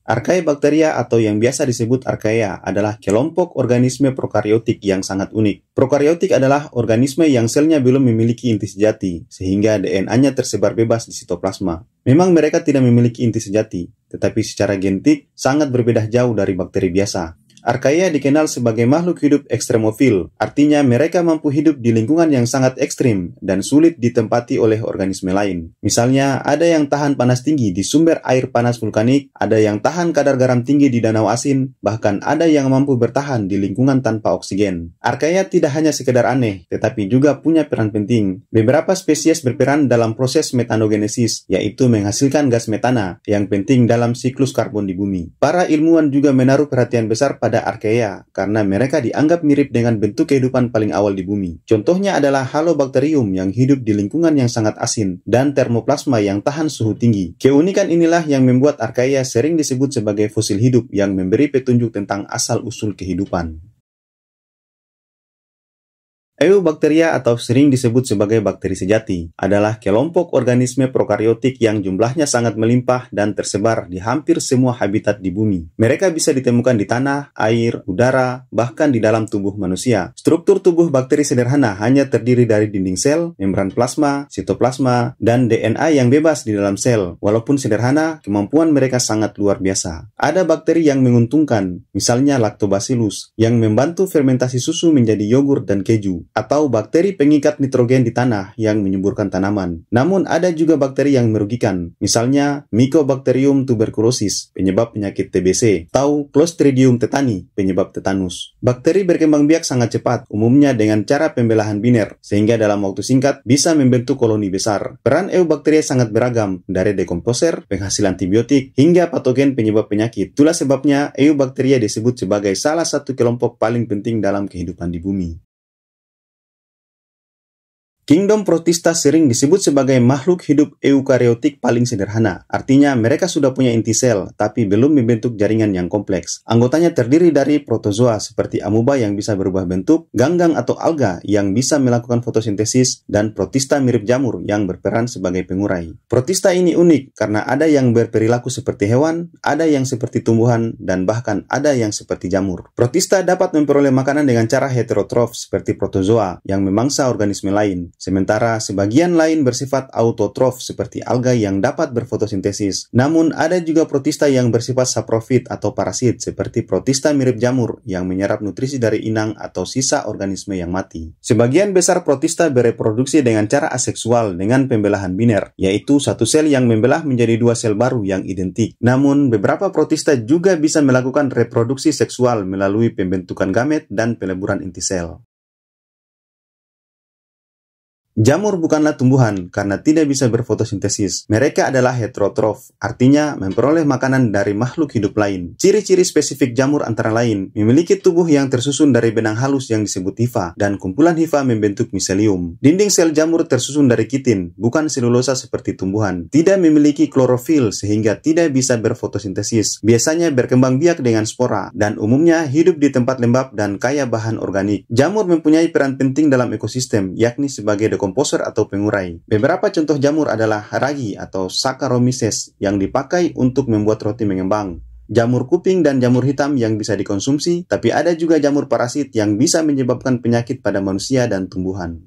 Archaebacteria atau yang biasa disebut archaea adalah kelompok organisme prokariotik yang sangat unik. Prokariotik adalah organisme yang selnya belum memiliki inti sejati, sehingga DNA-nya tersebar bebas di sitoplasma. Memang mereka tidak memiliki inti sejati, tetapi secara genetik sangat berbeda jauh dari bakteri biasa. Archaea dikenal sebagai makhluk hidup ekstremofil, artinya mereka mampu hidup di lingkungan yang sangat ekstrim dan sulit ditempati oleh organisme lain. Misalnya, ada yang tahan panas tinggi di sumber air panas vulkanik, ada yang tahan kadar garam tinggi di danau asin, bahkan ada yang mampu bertahan di lingkungan tanpa oksigen. Archaea tidak hanya sekedar aneh, tetapi juga punya peran penting. Beberapa spesies berperan dalam proses metanogenesis, yaitu menghasilkan gas metana, yang penting dalam siklus karbon di bumi. Para ilmuwan juga menaruh perhatian besar pada archaea karena mereka dianggap mirip dengan bentuk kehidupan paling awal di bumi. Contohnya adalah halobacterium yang hidup di lingkungan yang sangat asin dan termoplasma yang tahan suhu tinggi. Keunikan inilah yang membuat archaea sering disebut sebagai fosil hidup yang memberi petunjuk tentang asal-usul kehidupan. Eubacteria atau sering disebut sebagai bakteri sejati adalah kelompok organisme prokariotik yang jumlahnya sangat melimpah dan tersebar di hampir semua habitat di bumi. Mereka bisa ditemukan di tanah, air, udara, bahkan di dalam tubuh manusia. Struktur tubuh bakteri sederhana hanya terdiri dari dinding sel, membran plasma, sitoplasma, dan DNA yang bebas di dalam sel. Walaupun sederhana, kemampuan mereka sangat luar biasa. Ada bakteri yang menguntungkan, misalnya Lactobacillus, yang membantu fermentasi susu menjadi yogurt dan keju, atau bakteri pengikat nitrogen di tanah yang menyuburkan tanaman. Namun ada juga bakteri yang merugikan, misalnya Mycobacterium tuberculosis, penyebab penyakit TBC, atau Clostridium tetani, penyebab tetanus. Bakteri berkembang biak sangat cepat, umumnya dengan cara pembelahan biner, sehingga dalam waktu singkat bisa membentuk koloni besar. Peran eubacteria sangat beragam, dari dekomposer, penghasil antibiotik, hingga patogen penyebab penyakit. Itulah sebabnya eubacteria disebut sebagai salah satu kelompok paling penting dalam kehidupan di bumi. Kingdom Protista sering disebut sebagai makhluk hidup eukariotik paling sederhana. Artinya, mereka sudah punya inti sel, tapi belum membentuk jaringan yang kompleks. Anggotanya terdiri dari protozoa seperti amuba yang bisa berubah bentuk, ganggang atau alga yang bisa melakukan fotosintesis, dan protista mirip jamur yang berperan sebagai pengurai. Protista ini unik karena ada yang berperilaku seperti hewan, ada yang seperti tumbuhan, dan bahkan ada yang seperti jamur. Protista dapat memperoleh makanan dengan cara heterotrof seperti protozoa yang memangsa organisme lain. Sementara sebagian lain bersifat autotrof seperti alga yang dapat berfotosintesis. Namun ada juga protista yang bersifat saprofit atau parasit seperti protista mirip jamur yang menyerap nutrisi dari inang atau sisa organisme yang mati. Sebagian besar protista bereproduksi dengan cara aseksual dengan pembelahan biner, yaitu satu sel yang membelah menjadi dua sel baru yang identik. Namun beberapa protista juga bisa melakukan reproduksi seksual melalui pembentukan gamet dan peleburan inti sel. Jamur bukanlah tumbuhan karena tidak bisa berfotosintesis. Mereka adalah heterotrof, artinya memperoleh makanan dari makhluk hidup lain. Ciri-ciri spesifik jamur antara lain memiliki tubuh yang tersusun dari benang halus yang disebut hifa, dan kumpulan hifa membentuk miselium. Dinding sel jamur tersusun dari kitin, bukan selulosa seperti tumbuhan. Tidak memiliki klorofil sehingga tidak bisa berfotosintesis. Biasanya berkembang biak dengan spora, dan umumnya hidup di tempat lembab dan kaya bahan organik. Jamur mempunyai peran penting dalam ekosistem, yakni sebagai komposer atau pengurai. Beberapa contoh jamur adalah ragi atau Saccharomyces yang dipakai untuk membuat roti mengembang, jamur kuping dan jamur hitam yang bisa dikonsumsi, tapi ada juga jamur parasit yang bisa menyebabkan penyakit pada manusia dan tumbuhan.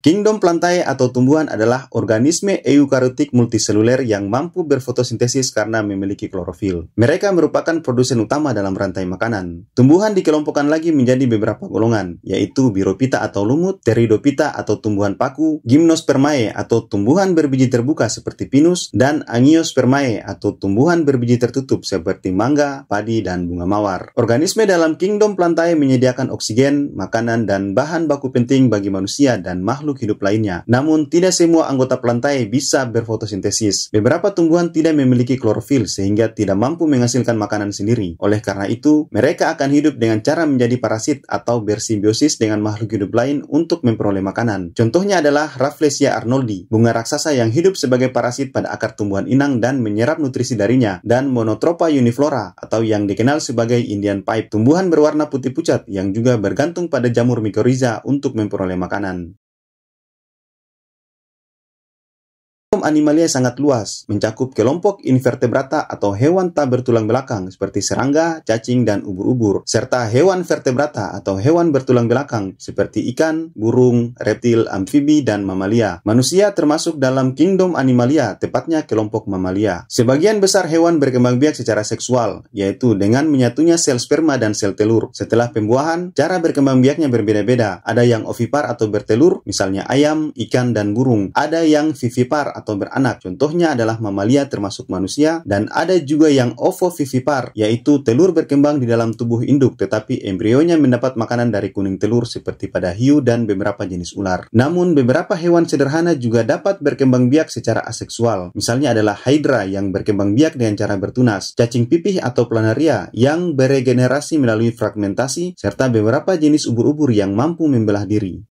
Kingdom Plantae atau tumbuhan adalah organisme eukariotik multiseluler yang mampu berfotosintesis karena memiliki klorofil. Mereka merupakan produsen utama dalam rantai makanan. Tumbuhan dikelompokkan lagi menjadi beberapa golongan, yaitu Birophyta atau lumut, Pteridophyta atau tumbuhan paku, Gymnospermae atau tumbuhan berbiji terbuka seperti pinus, dan Angiospermae atau tumbuhan berbiji tertutup seperti mangga, padi, dan bunga mawar. Organisme dalam Kingdom Plantae menyediakan oksigen, makanan, dan bahan baku penting bagi manusia dan makhluk hidup lainnya. Namun, tidak semua anggota plantae bisa berfotosintesis. Beberapa tumbuhan tidak memiliki klorofil sehingga tidak mampu menghasilkan makanan sendiri. Oleh karena itu, mereka akan hidup dengan cara menjadi parasit atau bersimbiosis dengan makhluk hidup lain untuk memperoleh makanan. Contohnya adalah Rafflesia arnoldi, bunga raksasa yang hidup sebagai parasit pada akar tumbuhan inang dan menyerap nutrisi darinya, dan Monotropa uniflora atau yang dikenal sebagai Indian pipe, tumbuhan berwarna putih pucat yang juga bergantung pada jamur mycorrhiza untuk memperoleh makanan. Animalia sangat luas, mencakup kelompok invertebrata atau hewan tak bertulang belakang seperti serangga, cacing, dan ubur-ubur, serta hewan vertebrata atau hewan bertulang belakang seperti ikan, burung, reptil, amfibi, dan mamalia. Manusia termasuk dalam kingdom Animalia, tepatnya kelompok mamalia. Sebagian besar hewan berkembang biak secara seksual, yaitu dengan menyatunya sel sperma dan sel telur. Setelah pembuahan, cara berkembang biaknya berbeda-beda. Ada yang ovipar atau bertelur, misalnya ayam, ikan, dan burung. Ada yang vivipar atau beranak, contohnya adalah mamalia termasuk manusia, dan ada juga yang ovovivipar, yaitu telur berkembang di dalam tubuh induk, tetapi embrionya mendapat makanan dari kuning telur seperti pada hiu dan beberapa jenis ular. Namun, beberapa hewan sederhana juga dapat berkembang biak secara aseksual. Misalnya adalah hydra yang berkembang biak dengan cara bertunas, cacing pipih atau planaria yang beregenerasi melalui fragmentasi, serta beberapa jenis ubur-ubur yang mampu membelah diri.